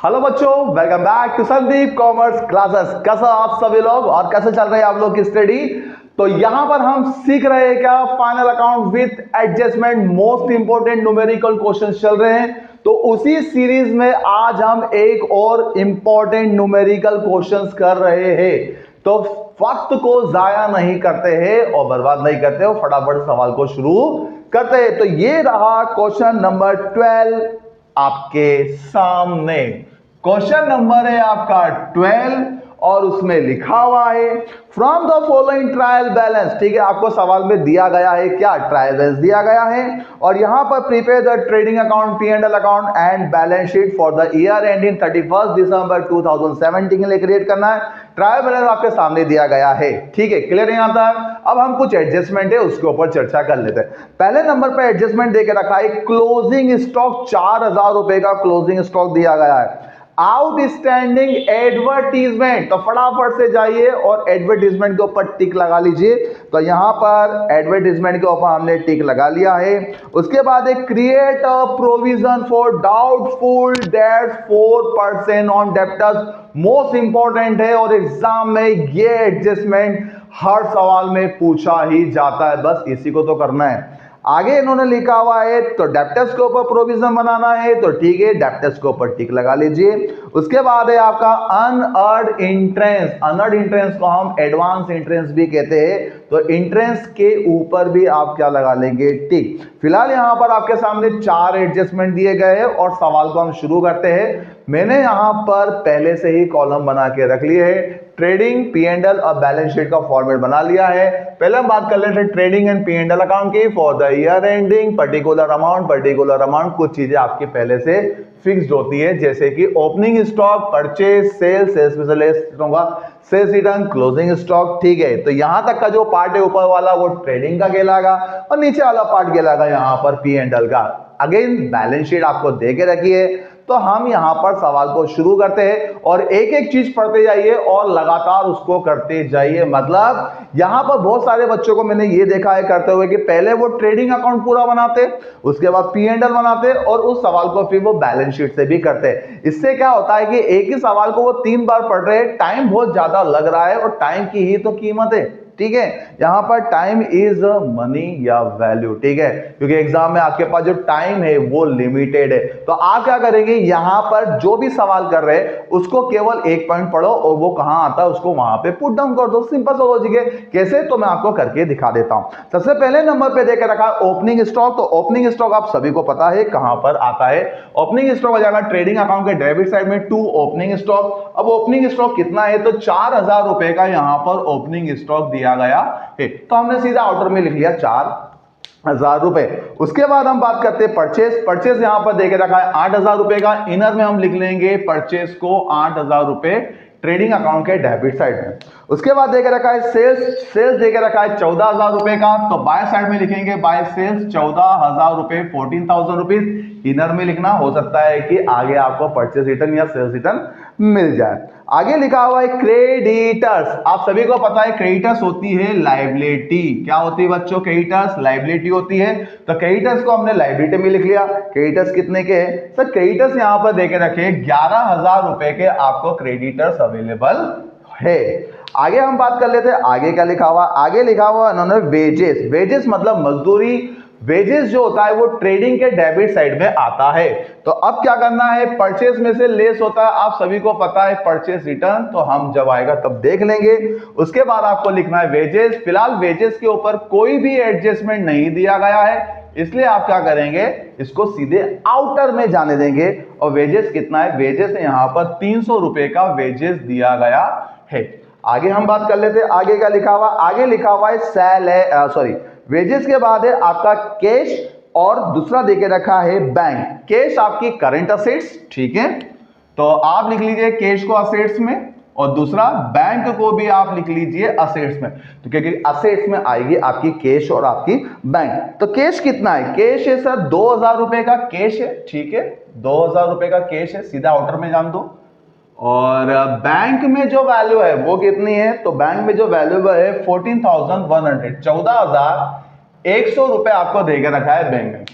Hello बच्चों, welcome back to Sandeep commerce classes. कैसा आप सभी लोग और कैसे चल रहे हैं आप लोग की स्टडी। तो यहां पर हम सीख रहे हैं क्या, final account with adjustment, most important numerical questions चल रहे हैं। तो उसी सीरीज में आज हम एक और इंपॉर्टेंट न्यूमेरिकल क्वेश्चंस कर रहे हैं। तो वक्त को जाया नहीं करते हैं और बर्बाद नहीं करते हो, फटाफट सवाल को शुरू करते हैं। तो ये रहा क्वेश्चन नंबर 12 आपके सामने। क्वेश्चन नंबर है आपका 12 और उसमें लिखा हुआ है from the following trial balance. ठीक है, आपको सवाल में दिया गया है क्या, ट्रायल बैलेंस दिया गया है और यहां पर prepare the trading account, P&L account and balance sheet for the year ending 31 दिसंबर 2017 के लिए क्रिएट करना है। ट्रायल बैलेंस आपके सामने दिया गया है। ठीक है, क्लियर है। यहां तक अब हम कुछ एडजस्टमेंट है उसके ऊपर चर्चा कर लेते हैं। पहले नंबर पर एडजस्टमेंट देके रखा है क्लोजिंग स्टॉक, 4000 रुपए का क्लोजिंग स्टॉक दिया गया है। आउटस्टैंडिंग एडवर्टीजमेंट, तो फटाफट से जाइए और एडवर्टीजमेंट के ऊपर टिक लगा लीजिए। तो यहां पर एडवर्टीजमेंट के ऊपर हमने टिक लगा लिया है। उसके बाद एक create a provision for doubtful debts 4% on debtors, most important है और एग्जाम में ये एडजस्टमेंट हर सवाल में पूछा ही जाता है, बस इसी को तो करना है। आगे इन्होंने लिखा हुआ है तो डेप्टर्स के ऊपर प्रोविजन बनाना है, तो ठीक है डेप्टर्स के ऊपर टिक लगा लीजिए। उसके बाद है आपका अनअर्न्ड इंट्रेंस। अनअर्न्ड इंट्रेंस को हम एडवांस इंट्रेंस भी कहते हैं, तो इंट्रेंस के ऊपर भी आप क्या लगा लेंगे, टिक। फिलहाल यहां पर आपके सामने 4 एडजस्टमेंट दिए गए हैं और सवाल को हम शुरू करते हैं। मैंने यहां पर पहले से ही कॉलम बना के रख लिए है, ट्रेडिंग, P&L और बैलेंस शीट का फॉर्मेट बना लिया है। पहले हम बात कर लेते हैं ट्रेडिंग एंड P&L अकाउंट की। For the year ending particular amount, कुछ चीजें आपकी पहले से फिक्स्ड होती है, जैसे कि ओपनिंग स्टॉक, परचेज, सेल्स में से लेस होगा, सेल्स रिटर्न, क्लोजिंग स्टॉक। ठीक है, तो यहां तक का जो पार्ट है ऊपर वाला वो ट्रेडिंग का कहलाएगा और नीचे वाला पार्ट कहलाएगा यहां पर P&L का। अगेन बैलेंस शीट आपको दे के रखी है, तो हम यहां पर सवाल को शुरू करते हैं और एक एक चीज पढ़ते जाइए और लगातार उसको करते जाइए। मतलब यहां पर बहुत सारे बच्चों को मैंने ये देखा है करते हुए कि पहले वो ट्रेडिंग अकाउंट पूरा बनाते, उसके बाद P&L बनाते और उस सवाल को फिर वो बैलेंस शीट से भी करते। इससे क्या होता है कि एक ही सवाल को वो 3 बार पढ़ रहे हैं, टाइम बहुत ज्यादा लग रहा है और टाइम की ही तो कीमत है। ठीक है, यहां पर टाइम इज मनी या वैल्यू। ठीक है, क्योंकि एग्जाम में आपके पास जो टाइम है वो लिमिटेड है। तो आप क्या करेंगे, यहां पर जो भी सवाल कर रहे हैं उसको केवल एक पॉइंट पढ़ो और वो कहां आता है उसको वहां पे पुट डाउन कर दो। सिंपल सा लॉजिक है। कैसे, तो मैं आपको करके दिखा देता हूं। सबसे पहले नंबर पे देकर रखा है ओपनिंग स्टॉक। तो ओपनिंग स्टॉक आप सभी को पता है कहां पर आता है। ओपनिंग स्टॉक आ जाएगा ट्रेडिंग अकाउंट के डेबिट साइड में टू ओपनिंग स्टॉक। अब ओपनिंग स्टॉक कितना है, तो 4000 रुपए का यहां पर ओपनिंग स्टॉक दिया गया है, तो हमने सीधा आउटर में लिख लिया 4000 रुपए। उसके बाद हम बात करते हैं परचेज यहां पर देके रखा है 8000 रुपए का। इनर में हम लिख लेंगे परचेज को 8000 रुपए ट्रेडिंग अकाउंट के डेबिट साइड में। उसके बाद देके रखा है सेल्स देके रखा है 14000 रुपए का, तो बाय साइड में लिखेंगे बाय सेल्स 14000 रुपए, 14000 रुपीज। इनर में लिखना, हो सकता है कि आगे आपको परचेज रिटर्न या सेल्स रिटर्न मिल जाए। आगे लिखा हुआ है क्रेडिटर्स। आप सभी को पता है क्रेडिटर्स होती है लायबिलिटी। क्या होती है बच्चों, क्रेडिटर्स लायबिलिटी होती है। तो क्रेडिटर्स को हमने लायबिलिटी में लिख लिया। क्रेडिटर्स कितने के हैं सर, क्रेडिटर्स यहां पर देके रखे 11000 रुपए के आपको क्रेडिटर्स अवेलेबल है। आगे हम बात कर लेते हैं, आगे क्या लिखा हुआ, आगे लिखा हुआ इन्होंने वेजेस मतलब मजदूरी। वेजेस जो होता है वो ट्रेडिंग के डेबिट साइड में आता है। तो अब क्या करना है, परचेस में से लेस होता है, आप सभी को पता है परचेस रिटर्न, तो हम जब आएगा तब देख लेंगे। उसके बाद आपको लिखना है वेजेस। फिलहाल वेजेस के ऊपर कोई भी एडजस्टमेंट नहीं दिया गया है, इसलिए आप क्या करेंगे, इसको सीधे आउटर में जाने देंगे। और वेजेस कितना है, वेजेस यहां पर 300 रुपए का वेजेस दिया गया है। आगे हम बात कर लेते हैं, आगे क्या लिखा हुआ, आगे लिखा हुआ है वेजेस के बाद है आपका कैश और दूसरा देके रखा है बैंक। कैश आपकी करंट असेट्स, ठीक है, तो आप लिख लीजिए कैश को असेट्स में और दूसरा बैंक को भी आप लिख लीजिए असेट्स में। तो क्योंकि असेट्स में आएगी आपकी कैश और आपकी बैंक। तो कैश कितना है, कैश है सर 2000 रुपए का कैश है। ठीक है, 2000 रुपए का कैश है, सीधा आउटर में जान दो। और बैंक में जो वैल्यू है वो कितनी है, तो बैंक में जो वैल्यू है 14,100, 14,100 रुपए आपको देकर रखा है बैंक में।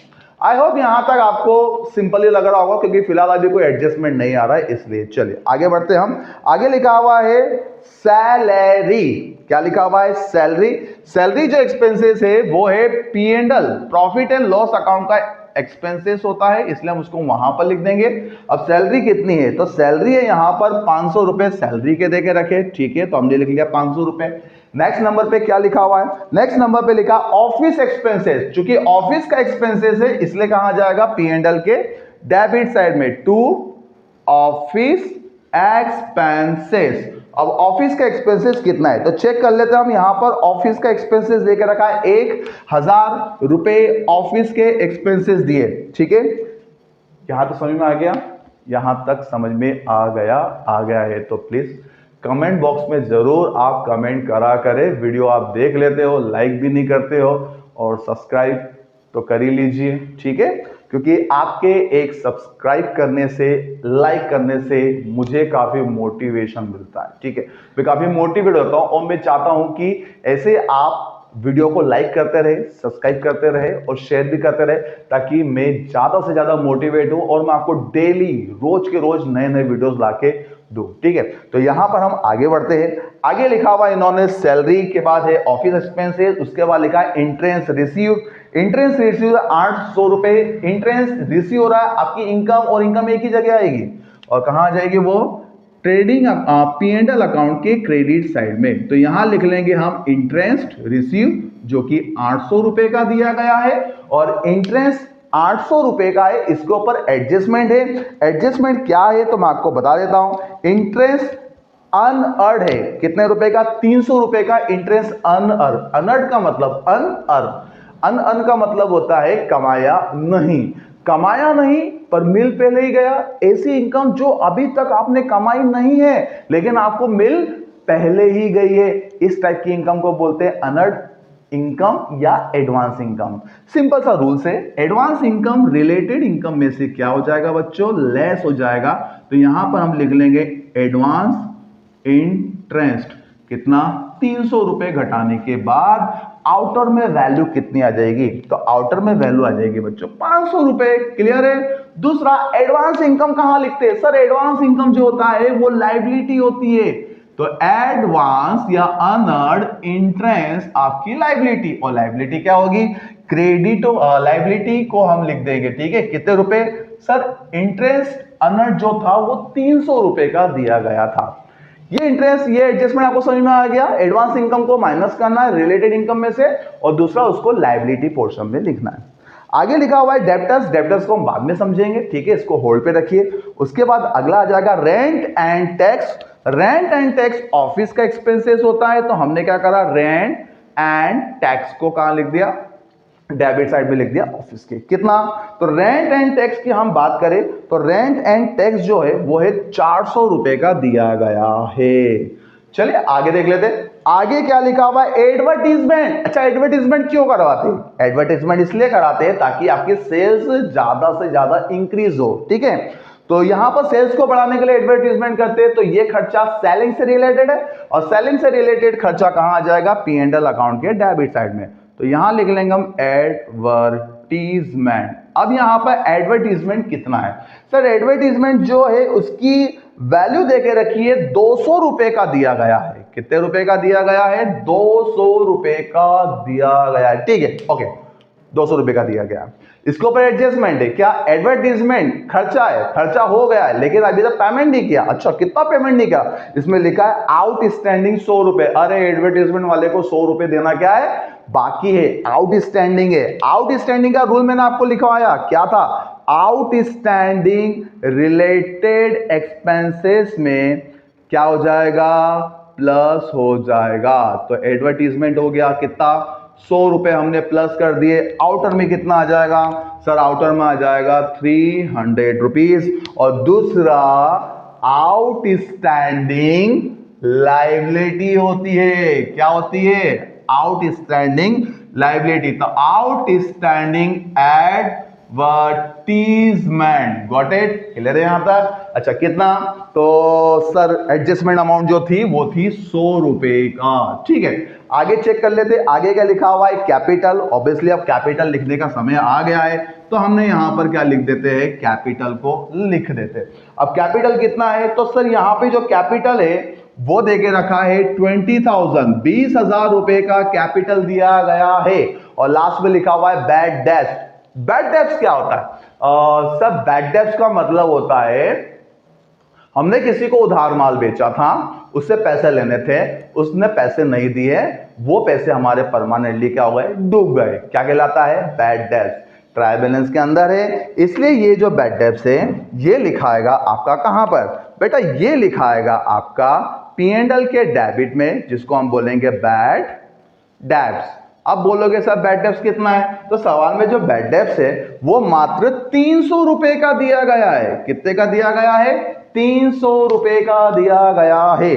आई होप यहां तक आपको सिंपल ही लग रहा होगा, क्योंकि फिलहाल अभी कोई एडजस्टमेंट नहीं आ रहा है, इसलिए चलिए आगे बढ़ते हैं हम। आगे लिखा हुआ है सैलरी। क्या लिखा हुआ है? सैलरी। सैलरी जो एक्सपेंसेस है वो है P&L, profit and loss account का एक्सपेंसेस होता है, इसलिए हम उसको वहां पर लिख देंगे। अब सैलरी कितनी है? तो सैलरी है यहां पर 500 रुपए सैलरी के देके रखे, ठीक है, तो हमने लिख लिया 500 रुपए। नेक्स्ट नंबर पे क्या लिखा हुआ है? नेक्स्ट नंबर पे लिखा ऑफिस एक्सपेंसेस। चूंकि ऑफिस का एक्सपेंसेस है इसलिए कहां जाएगा? P&L के डेबिट साइड में, टू ऑफिस एक्सपेंसेस। अब ऑफिस का एक्सपेंसेस कितना है तो चेक कर लेते हैं हम। यहां पर ऑफिस का एक्सपेंसेस देकर रखा है 1000 रुपए ऑफिस के एक्सपेंसेस दिए, ठीक है। यहां तो समझ में आ गया? यहां तक समझ में आ गया है तो प्लीज कमेंट बॉक्स में जरूर आप कमेंट करा करें। वीडियो आप देख लेते हो, लाइक भी नहीं करते हो, और सब्सक्राइब तो कर ही लीजिए, ठीक है, क्योंकि आपके एक सब्सक्राइब करने से, लाइक करने से मुझे काफी मोटिवेशन मिलता है, ठीक है। मैं काफी मोटिवेट होता हूं और मैं चाहता हूं कि ऐसे आप वीडियो को लाइक करते रहे, सब्सक्राइब करते रहे और शेयर भी करते रहे, ताकि मैं ज्यादा से ज्यादा मोटिवेट हूं और मैं आपको डेली, रोज के रोज नए नए वीडियोस लाके दूं, ठीक है। तो यहां पर हम आगे बढ़ते हैं। आगे लिखा हुआ इन्होंने सैलरी के बाद है ऑफिस एक्सपेंसेस, उसके बाद लिखा है इंट्रेंस रिसीव। इंट्रेंस रिसीव 800 रुपए इंट्रेंस रिसीव हो रहा है। आपकी इनकम और इनकम एक ही जगह आएगी, और कहां आ जाएगी वो? ट्रेडिंग P&L अकाउंट के क्रेडिट साइड में। तो यहां लिख लेंगे हम इंटरेस्ट रिसीव, जो कि 800 रुपए का दिया गया है, और इंटरेस्ट 800 रुपए का है। इसके ऊपर एडजस्टमेंट है। एडजस्टमेंट क्या है तो मैं आपको बता देता हूं। इंटरेस्ट अनअर्ड है, कितने रुपए का? 300 रुपए का इंटरेस्ट अनअर्ड। अनअर्ड का मतलब अनअर्न। अनअर्न का मतलब होता है कमाया नहीं। कमाया नहीं पर मिल पहले ही गया। ऐसी इनकम जो अभी तक आपने कमाई नहीं है लेकिन आपको मिल पहले ही गई है, इस टाइप की इनकम को बोलते हैं अनअर्न इनकम या एडवांस इनकम। सिंपल सा रूल्स है, एडवांस इनकम रिलेटेड इनकम में से क्या हो जाएगा बच्चों? लेस हो जाएगा। तो यहां पर हम लिख लेंगे एडवांस इंटरेस्ट। कितना? 300 रुपए घटाने के बाद आउटर में वैल्यू कितनी आ जाएगी? तो आउटर में वैल्यू आ जाएगी बच्चों 500 रुपए। क्लियर है? दूसरा, एडवांस इनकम कहां लिखते हैं? सर एडवांस इनकम जो होता है वो लायबिलिटी होती है, तो एडवांस या अनअर्न्ड इंटरेस्ट आपकी लायबिलिटी, और लायबिलिटी क्या होगी? क्रेडिट। लायबिलिटी को हम लिख देंगे, ठीक है, कितने रुपए? सर इंटरेस्ट अनअर्न्ड जो था वो 300 रुपए का दिया गया था। ये इंटरेस्ट, ये एडजस्टमेंट आपको समझ में आ गया। एडवांस इनकम को माइनस करना है रिलेटेड इनकम में से, और दूसरा उसको लायबिलिटी पोर्शन में लिखना है। आगे लिखा हुआ है डेब्टर्स। डेब्टर्स को हम बाद में समझेंगे, ठीक है, इसको होल्ड पे रखिए। उसके बाद अगला आ जाएगा rent and tax. Rent and tax office का एक्सपेंसेस होता है, तो हमने क्या करा? रेंट एंड टैक्स को कहां लिख दिया? डेबिट साइड में लिख दिया ऑफिस के। कितना? तो रेंट एंड टैक्स की हम बात करें तो रेंट एंड टैक्स जो है वो है 400 रुपए का दिया गया है। चलिए आगे देख लेते हैं। आगे क्या लिखा हुआ है? एडवर्टीजमेंट। अच्छा, एडवर्टीजमेंट क्यों करवाते हैं? एडवर्टीजमेंट इसलिए कराते हैं ताकि आपके सेल्स ज्यादा से ज्यादा इंक्रीज हो, ठीक है। तो यहां पर सेल्स को बढ़ाने के लिए एडवर्टीजमेंट करते हैं, तो ये खर्चा सेलिंग से रिलेटेड है, और सेलिंग से रिलेटेड खर्चा कहां आ जाएगा? P&L अकाउंट के डेबिट साइड में। तो यहां लिख लेंगे हम एडवर्टीजमेंट। अब यहां पर एडवर्टीजमेंट कितना है? सर एडवर्टीजमेंट जो है उसकी वैल्यू देके रखी है 200 रुपए का दिया गया है। कितने रुपए का दिया गया है? 200 रुपए का दिया गया है, ठीक है, ओके, 200 रुपए का दिया गया। इसके ऊपर एडजस्टमेंट है। क्या? एडवर्टीजमेंट खर्चा है, खर्चा हो गया है लेकिन अभी तक पेमेंट नहीं किया। अच्छा, कितना पेमेंट नहीं किया? इसमें लिखा है आउटस्टैंडिंग 100 रुपए। अरे एडवर्टीजमेंट वाले को 100 रुपए देना क्या है? बाकी है, आउटस्टैंडिंग है। आउटस्टैंडिंग का रूल मैंने आपको लिखवाया, क्या था? आउटस्टैंडिंग रिलेटेड एक्सपेंसेस में क्या हो जाएगा? प्लस हो जाएगा। तो एडवर्टीजमेंट हो गया कितना? 100 रुपए हमने प्लस कर दिए। आउटर में कितना आ जाएगा? सर आउटर में आ जाएगा 300 रुपीज। और दूसरा आउटस्टैंडिंग लायबिलिटी होती है। क्या होती है? Outstanding liability. तो outstanding at advertisement. Got it? Clear है यहां तक? अच्छा कितना? तो सर एडजस्टमेंट अमाउंट जो थी वो थी 100 रुपए का। ठीक है, आगे चेक कर लेते। आगे क्या लिखा हुआ है? कैपिटल। ऑब्वियसली अब कैपिटल लिखने का समय आ गया है, तो हमने यहां पर क्या लिख देते हैं? कैपिटल को लिख देते। अब कैपिटल कितना है? तो सर यहां पे जो कैपिटल है वो देके रखा है 20,000, 20,000 रुपए का कैपिटल दिया गया है। और लास्ट में लिखा हुआ है बैड डेब्ट्स। बैड डेब्ट्स क्या होता है? सर बैड डेब्ट्स का मतलब होता है हमने किसी को उधार माल बेचा था, उससे पैसे लेने थे, उसने पैसे नहीं दिए, वो पैसे हमारे परमानेंटली क्या हो गए? डूब गए। क्या कहलाता है? Bad debts. ट्रायल बैलेंस के अंदर है, इसलिए ये जो बैड डेब्ट्स है ये लिखाएगा आपका कहां पर बेटा? ये लिखाएगा आपका P&L के डेबिट में, जिसको हम बोलेंगे बैड डेब्ट्स। अब बोलोगे सर बैड डेब्ट्स कितना है? तो सवाल में जो बैड डेब्ट्स है वो मात्र 300 रुपए का दिया गया है। कितने का दिया गया है? 300 रुपए का दिया गया है।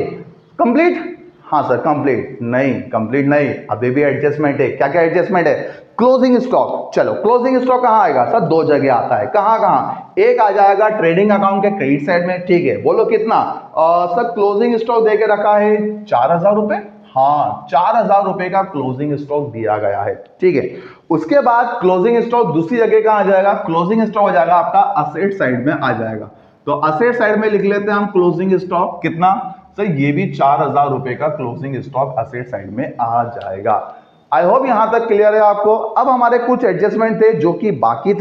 कंप्लीट? हाँ सर कंप्लीट। नहीं, कंप्लीट नहीं, अभी भी एडजस्टमेंट है। क्या क्या एडजस्टमेंट है? Closing stock. चलो क्लोजिंग स्टॉक कहां आएगा? सर दो जगह आता है। कहां कहां? एक आ जाएगा ट्रेडिंग अकाउंट के क्रेडिट साइड में। ठीक है, बोलो कितना? सर क्लोजिंग स्टॉक देके रखा है 4,000 रुपए। हाँ, 4,000 रुपए का क्लोजिंग स्टॉक दिया गया है। ठीक है, उसके बाद क्लोजिंग स्टॉक दूसरी जगह कहां आ जाएगा? क्लोजिंग स्टॉक हो जाएगा आपका असेट साइड में आ जाएगा। तो असेट साइड में लिख लेते हैं हम क्लोजिंग स्टॉक। कितना? सर ये भी 4,000 रुपए का क्लोजिंग स्टॉक असेट साइड में आ जाएगा। आई होप यहां तक क्लियर है आपको। अब हमारे कुछ एडजस्टमेंट थे जो कि बाकी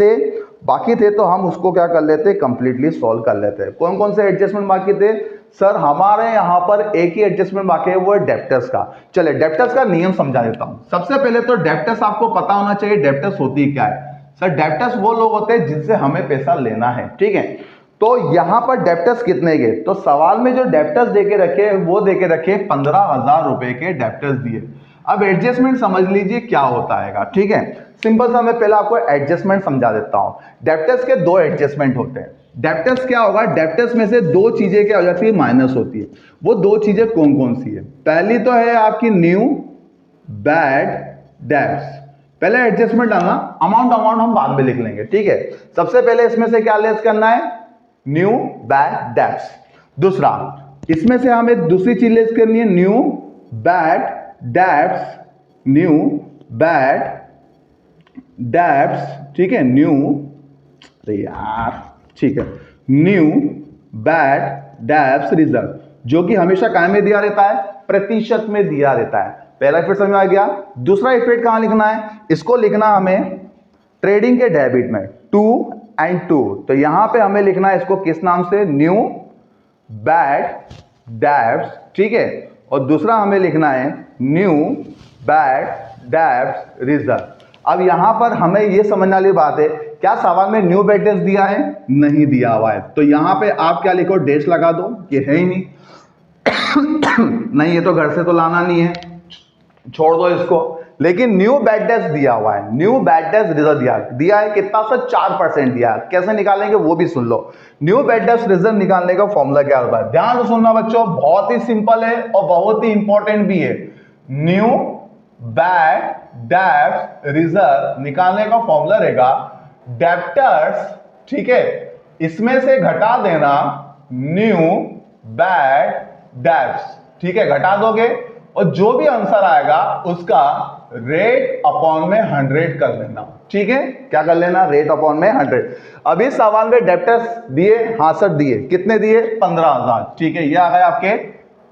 थे, तो हम उसको क्या कर लेते? कंप्लीटली सॉल्व कर लेते हैं। कौन कौन से एडजस्टमेंट बाकी थे? सर हमारे यहां पर एक ही एडजस्टमेंट बाकी है, वो है डेप्टर्स का। चलिए डेप्टर्स का नियम समझा देता हूं। सबसे पहले तो डेप्टर्स आपको पता होना चाहिए डेप्टर्स होती क्या है। सर डेप्टर्स वो लोग होते हैं जिनसे हमें पैसा लेना है। ठीक है, तो यहां पर डेप्टर्स कितने के? तो सवाल में जो डेप्टर्स देके रखे वो देके रखे 15,000 रुपए के डेप्टर्स दिए। अब एडजस्टमेंट समझ लीजिए क्या होता है। ठीक है, सिंपल सा मैं पहले आपको एडजस्टमेंट समझा देता हूं। डेप्टर्स के दो एडजस्टमेंट होते हैं। डेप्टर्स क्या होगा? डेप्टर्स में से दो चीजें क्या हो जाती है? माइनस होती है। वो दो चीजें कौन कौन सी है? पहली तो है आपकी न्यू बैड डेब्ट्स। पहले एडजस्टमेंट डालना, अमाउंट हम बाद में लिख लेंगे। ठीक है, सबसे पहले इसमें से क्या लेस करना है? New bad debts. दूसरा, इसमें से हमें दूसरी चीज लेस करनी है, new bad debts. New bad debts. ठीक है, न्यू, अरे यार, ठीक है, न्यू बैड डेब्ट्स रिजर्व, जो कि हमेशा काय में दिया रहता है? प्रतिशत में दिया रहता है। पहला इफेक्ट समझ में आ गया। दूसरा इफेक्ट कहां लिखना है? इसको लिखना हमें ट्रेडिंग के डेबिट में 2 and 2। तो यहां पे हमें लिखना है इसको किस नाम से? New bad debts. ठीक है, और दूसरा हमें लिखना है न्यू बैड डेब्ट्स रिजर्व। अब यहां पर हमें यह समझने वाली बात है, क्या सवाल में न्यू बैड डेब्ट्स दिया है? नहीं दिया हुआ है। तो यहां पे आप क्या लिखो? डैश लगा दो, ये है ही नहीं। नहीं, ये तो घर से तो लाना नहीं है, छोड़ दो इसको। लेकिन न्यू बैड डेब्ट्स दिया हुआ है। न्यू बैड डेब्ट्स रिजर्व दिया है कितना? सर 4% दिया है। कैसे निकालेंगे वो भी सुन लो। न्यू बैड डेब्ट्स रिजर्व निकालने का फॉर्मूला क्या होता है? ध्यान से सुनना बच्चों, बहुत ही सिंपल है और बहुत ही इंपॉर्टेंट भी है। न्यू बैड डेब्ट्स रिजर्व निकालने का फॉर्मूला रहेगा डेप्टर्स, ठीक है, इसमें से घटा देना न्यू बैड डेब्ट्स। ठीक है, घटा दोगे और जो भी आंसर आएगा उसका रेट अपॉन में 100 कर लेना। ठीक है, क्या कर लेना? रेट अपॉन में 100। अभी सवाल में डेप्टर्स दिए, हाँ सर दिए। कितने दिए? 15,000। ठीक है, ये आ गए आपके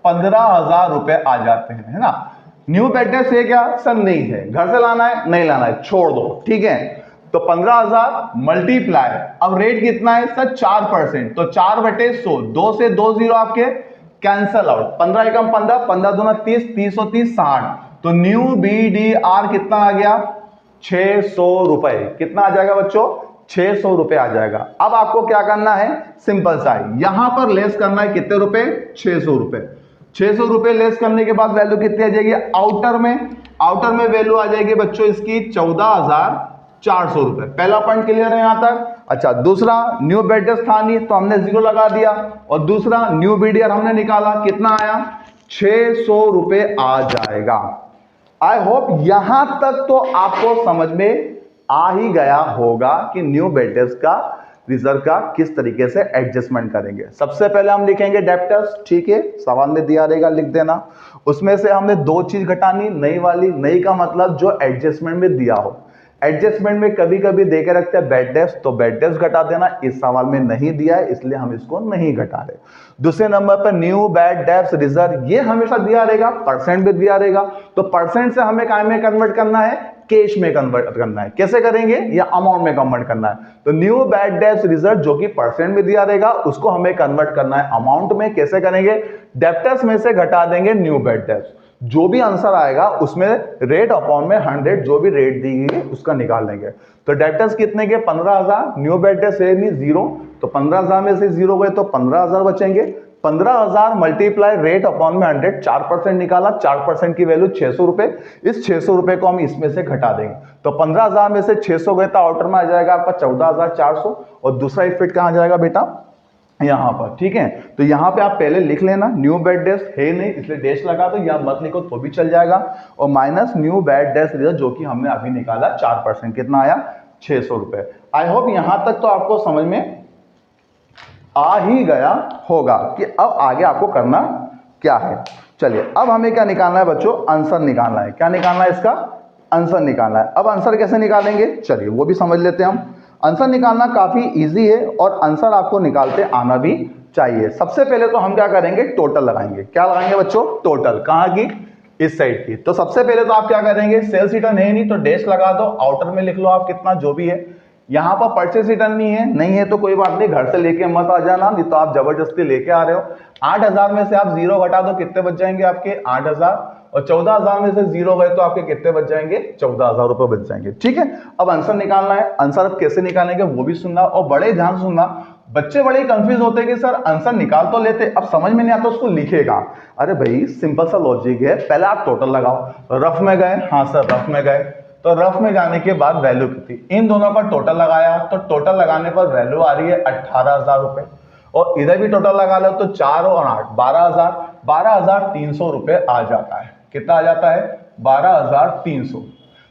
15,000 रुपए आ जाते हैं, है ना। न्यू बैड डेब्ट्स है क्या? सर नहीं है। घर से लाना है? नहीं लाना है, छोड़ दो। ठीक है, तो 15,000 मल्टीप्लाई, अब रेट कितना है? सर 4%। तो 4/100, 2 से 2 जीरो आपके कैंसल आउट। 15 एकम 15, 15 दूना 30, 30 और 30 60। तो न्यू BDR कितना आ गया? 600 रुपए। कितना आ जाएगा बच्चों? 600 रुपए आ जाएगा। अब आपको क्या करना है? सिंपल सा है, यहां पर लेस करना है कितने रुपए? 600 रुपए। 600 रुपए लेस करने के बाद वैल्यू कितनी आ जाएगी? आउटर में वैल्यू आ जाएगी बच्चों इसकी 14,400 रुपए। पहला पॉइंट क्लियर है यहां तक? अच्छा, दूसरा न्यू बैड डेब्ट्स था नहीं तो हमने 0 लगा दिया, और दूसरा न्यू BDR हमने निकाला, कितना आया? 600 रुपए आ जाएगा। आई होप यहां तक तो आपको समझ में आ ही गया होगा कि न्यू बेड डेप्ट का रिजर्व का किस तरीके से एडजस्टमेंट करेंगे। सबसे पहले हम लिखेंगे डेप्टर्स, ठीक है, सवाल में दिया रहेगा, लिख देना। उसमें से हमने दो चीज घटानी, नई वाली, नई का मतलब जो एडजस्टमेंट में दिया हो। एडजस्टमेंट में कभी कभी देके रखते हैं बेड डेप्ट, तो बेड डेप्ट घटा देना, इस सवाल में नहीं दिया है इसलिए हम इसको नहीं घटा रहे। दूसरे नंबर पर न्यू बेड डेप्ट रिजर्व, ये हमेशा दिया रहेगा, परसेंट भी दिया रहेगा, तो परसेंट से हमें काय में कन्वर्ट करना है, कैश में कन्वर्ट करना है। कैसे करेंगे, या अमाउंट में कन्वर्ट करना है। तो न्यू बैड डेप्ट रिजर्व जो कि परसेंट में दिया रहेगा उसको हमें कन्वर्ट करना है अमाउंट में। कैसे करेंगे, डेप्टर्स में से घटा देंगे न्यू बैड डेप्ट, जो भी आंसर आएगा उसमें रेट अपॉन में 100 जो भी रेट दी गई है उसका निकाल लेंगे। तो डेप्टर्स कितने के, 15,000, न्यू बैड डेप्ट है नहीं 0, तो 15,000 में से 0 गए तो 15,000 बचेंगे। 15,000 मल्टीप्लाई रेट अपॉन में 100, 4% निकाला, 4% की वैल्यू 600 रुपए। इस 600 रुपए को हम इसमें से घटा देंगे, तो 15,000 में से 600 गए तो आउटर में आ जाएगा आपका 14,400, और दूसरा इफेक्ट कहां जाएगा बेटा, यहां पर, ठीक है। तो यहां पे आप पहले लिख लेना, न्यू बैड डेप्ट है नहीं इसलिए डैश लगा दो, या मत लिखो तो भी चल जाएगा, और माइनस न्यू बैड डेप्ट रिजर्व जो कि हमने अभी निकाला 4%, कितना आया, 600 रुपए। आई होप यहां तक तो आपको समझ में आ ही गया होगा कि अब आगे आपको करना क्या है। चलिए अब हमें क्या निकालना है बच्चों, आंसर निकालना है। क्या निकालना है, इसका आंसर निकालना है। अब आंसर कैसे निकालेंगे, चलिए वो भी समझ लेते हैं हम। आंसर निकालना काफी इजी है और आंसर आपको निकालते आना भी चाहिए। सबसे पहले तो हम क्या करेंगे, टोटल लगाएंगे। क्या लगाएंगे बच्चों, टोटल, कहाँ की, इस साइड की। तो सबसे पहले तो आप क्या करेंगे, सेल्स रिटर्न है नहीं तो डैश लगा दो, आउटर में लिख लो आप कितना जो भी है। यहां पर परचेस रिटर्न नहीं है तो कोई बात नहीं, घर से लेके मत आ जाना, नहीं तो आप जबरदस्ती लेके आ रहे हो। 8,000 में से आप 0 घटा दो, कितने बच जाएंगे आपके, 8,000, और 14,000 में से 0 गए तो आपके कितने बच जाएंगे, 14,000 रुपए बच जाएंगे, ठीक है। अब आंसर निकालना है, आंसर अब कैसे निकालेंगे वो भी सुनना, और बड़े ध्यान से सुनना। बच्चे बड़े कंफ्यूज होते हैं कि सर आंसर निकाल तो लेते, अब समझ में नहीं आता उसको लिखेगा। अरे भाई सिंपल सा लॉजिक है, पहले आप टोटल लगाओ। रफ में गए, हाँ सर रफ में गए, तो रफ में जाने के बाद वैल्यू कितनी, इन दोनों का टोटल लगाया तो टोटल लगाने पर वैल्यू आ रही है 18,000 रुपए, और इधर भी टोटल लगा लो तो 4 और 8 12,000, 12,300 रुपए आ जाता है। कितना आ जाता है, 12,300।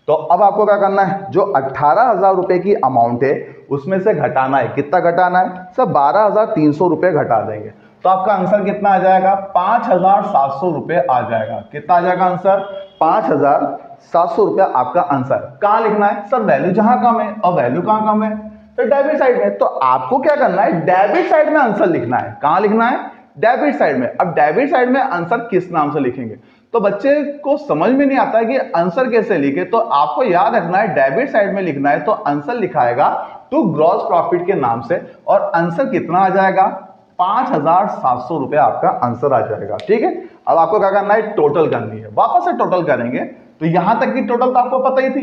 तो अब आपको क्या करना है, जो 18,000 रुपए की अमाउंट है उसमें से घटाना है। कितना घटाना है सर, 12,300 रुपए घटा देंगे, तो आपका आंसर कितना आ जाएगा, 5,700 रुपए आ जाएगा। कितना आ जाएगा आंसर, 5,700 रुपया आपका आंसर। कहां लिखना है सर, वैल्यू जहां कम है, और वैल्यू कहां कम है, तो डेबिट साइड में। तो आपको क्या करना है, डेबिट साइड में आंसर लिखना है। कहां लिखना है, डेबिट साइड में। अब डेबिट साइड में आंसर किस नाम से लिखेंगे, तो बच्चे को समझ में नहीं आता है कि आंसर कैसे लिखे, तो आपको याद रखना है डेबिट साइड में लिखना है, तो आंसर लिखाएगा टू ग्रॉस प्रॉफिट के नाम से, और आंसर कितना आ जाएगा, 5,700 रुपए आपका आंसर आ जाएगा, ठीक है। अब आपको क्या करना है, टोटल करनी है, वापस से टोटल करेंगे। तो यहां तक की टोटल तो आपको पता ही थी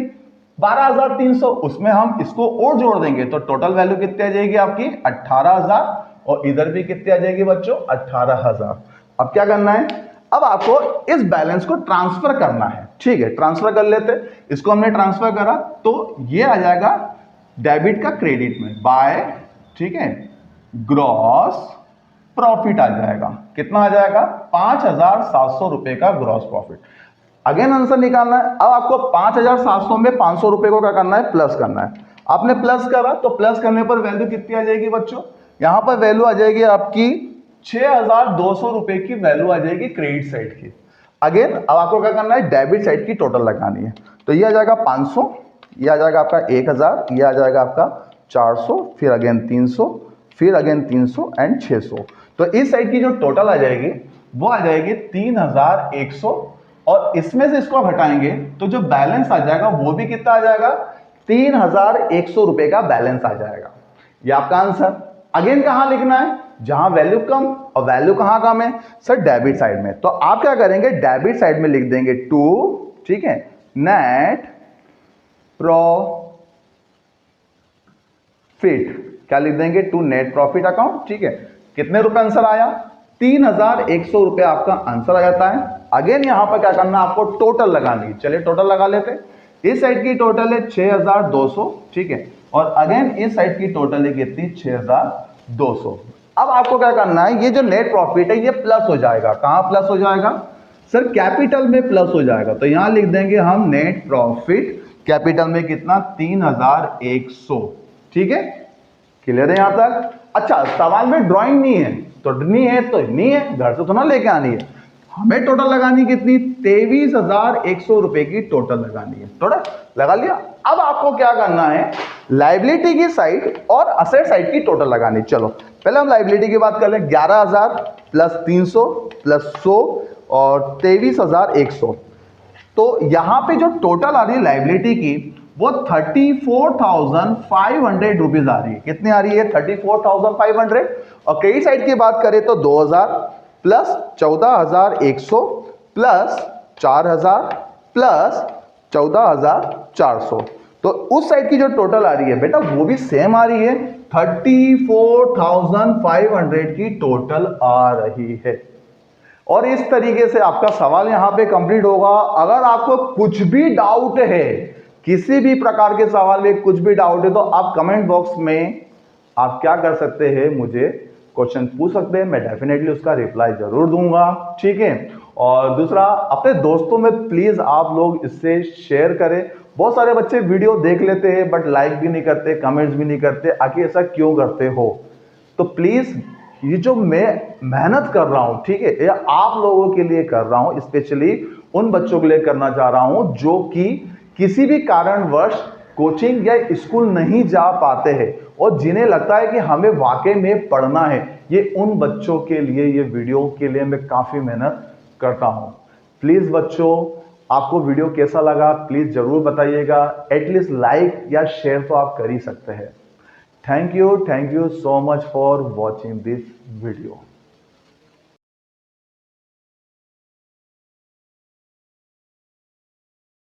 12,300, उसमें हम इसको और जोड़ देंगे तो टोटल वैल्यू कितनी आ जाएगी आपकी, 18,000, और इधर भी कितनी आ जाएगी बच्चों, 18,000। अब क्या करना है, अब आपको इस बैलेंस को ट्रांसफर करना है, ठीक है। ट्रांसफर कर लेते, इसको हमने ट्रांसफर करा तो ये आ जाएगा डेबिट का क्रेडिट में बाय, ठीक है, ग्रॉस प्रॉफिट आ जाएगा। कितना आ जाएगा, 5,700 रुपए का ग्रॉस प्रॉफिट। अगेन आंसर निकालना है। अब आपको 5,700 में 500 रुपए को क्या करना है, प्लस करना है। आपने प्लस करा तो प्लस करने पर वैल्यू कितनी आ जाएगी बच्चों, यहां पर वैल्यू आ जाएगी आपकी 6,200 रुपए की वैल्यू आ जाएगी क्रेडिट साइड की। अगेन अब आपको क्या करना है, डेबिट साइड की टोटल लगानी है। तो ये आ जाएगा 500, ये आ जाएगा आपका 1,000, ये आ जाएगा आपका 400, फिर अगेन 300, फिर अगेन 300 एंड 600। तो इस साइड की जो टोटल आ जाएगी वो आ जाएगी 3,100, और इसमें से इसको घटाएंगे तो जो बैलेंस आ जाएगा वो भी कितना आ जाएगा, 3,100 रुपए का बैलेंस आ जाएगा। ये आपका आंसर। अगेन कहां लिखना है, जहां वैल्यू कम, और वैल्यू कहां कम है सर, डेबिट साइड में। तो आप क्या करेंगे, डेबिट साइड में लिख देंगे 2, ठीक है, नेट प्रॉफिट। क्या लिख देंगे, 2 नेट प्रॉफिट अकाउंट, ठीक है। कितने रुपए आंसर आया, 3,100 रुपए आपका आंसर आ जाता है। अगेन यहां पर क्या करना, आपको टोटल लगानी है। चलिए टोटल लगा लेते। इस साइड की टोटल है 6,200, ठीक है, और अगेन इस साइड की टोटल है कितनी, 6,200। अब आपको क्या करना है, ये जो नेट प्रॉफिट है ये प्लस हो जाएगा। कहां प्लस हो जाएगा सर, कैपिटल में प्लस हो जाएगा। तो यहां लिख देंगे हम नेट प्रॉफिट कैपिटल में कितना 3100। ठीक है, क्लियर है यहां तक। अच्छा, सवाल में ड्राइंग नहीं है तो नहीं है तो नहीं है, घर से तो ना लेके आनी है। हमें टोटल लगानी कितनी, 23,100 रुपए की टोटल लगानी है। टोटल लगा लिया। अब आपको क्या करना है, लायबिलिटी की साइड और असेट साइड की टोटल लगानी। चलो पहले हम लायबिलिटी की बात कर लें। 11,000 प्लस 300 प्लस 100 और 23,100। तो यहां पे जो टोटल आ रही है लायबिलिटी की वो 34,500 रुपीज आ रही है। कितनी आ रही है, 34,500। और क्रेडिट साइड की बात करें तो 2,000 प्लस 14,100 प्लस 4,000 प्लस 14,400। तो उस साइड की जो टोटल आ रही है बेटा वो भी सेम आ रही है, 34,500 की टोटल आ रही है। और इस तरीके से आपका सवाल यहां पे कंप्लीट होगा। अगर आपको कुछ भी डाउट है, किसी भी प्रकार के सवाल में कुछ भी डाउट है, तो आप कमेंट बॉक्स में आप क्या कर सकते हैं, मुझे क्वेश्चन पूछ सकते हैं। मैं डेफिनेटली उसका रिप्लाई जरूर दूंगा। ठीक है, और दूसरा, अपने दोस्तों में प्लीज आप लोग इससे शेयर करें। बहुत सारे बच्चे वीडियो देख लेते हैं बट लाइक भी नहीं करते, कमेंट्स भी नहीं करते। आखिर ऐसा क्यों करते हो? तो प्लीज ये जो मैं मेहनत कर रहा हूं, ठीक है, ये आप लोगों के लिए कर रहा हूं, स्पेशली उन बच्चों के लिए करना चाह रहा हूं जो कि किसी भी कारणवश कोचिंग या स्कूल नहीं जा पाते हैं और जिन्हें लगता है कि हमें वाकई में पढ़ना है। ये उन बच्चों के लिए, ये वीडियो के लिए मैं काफी मेहनत करता हूं। प्लीज बच्चों, आपको वीडियो कैसा लगा प्लीज जरूर बताइएगा। एटलीस्ट लाइक या शेयर तो आप कर ही सकते हैं। Thank you so much for watching this video.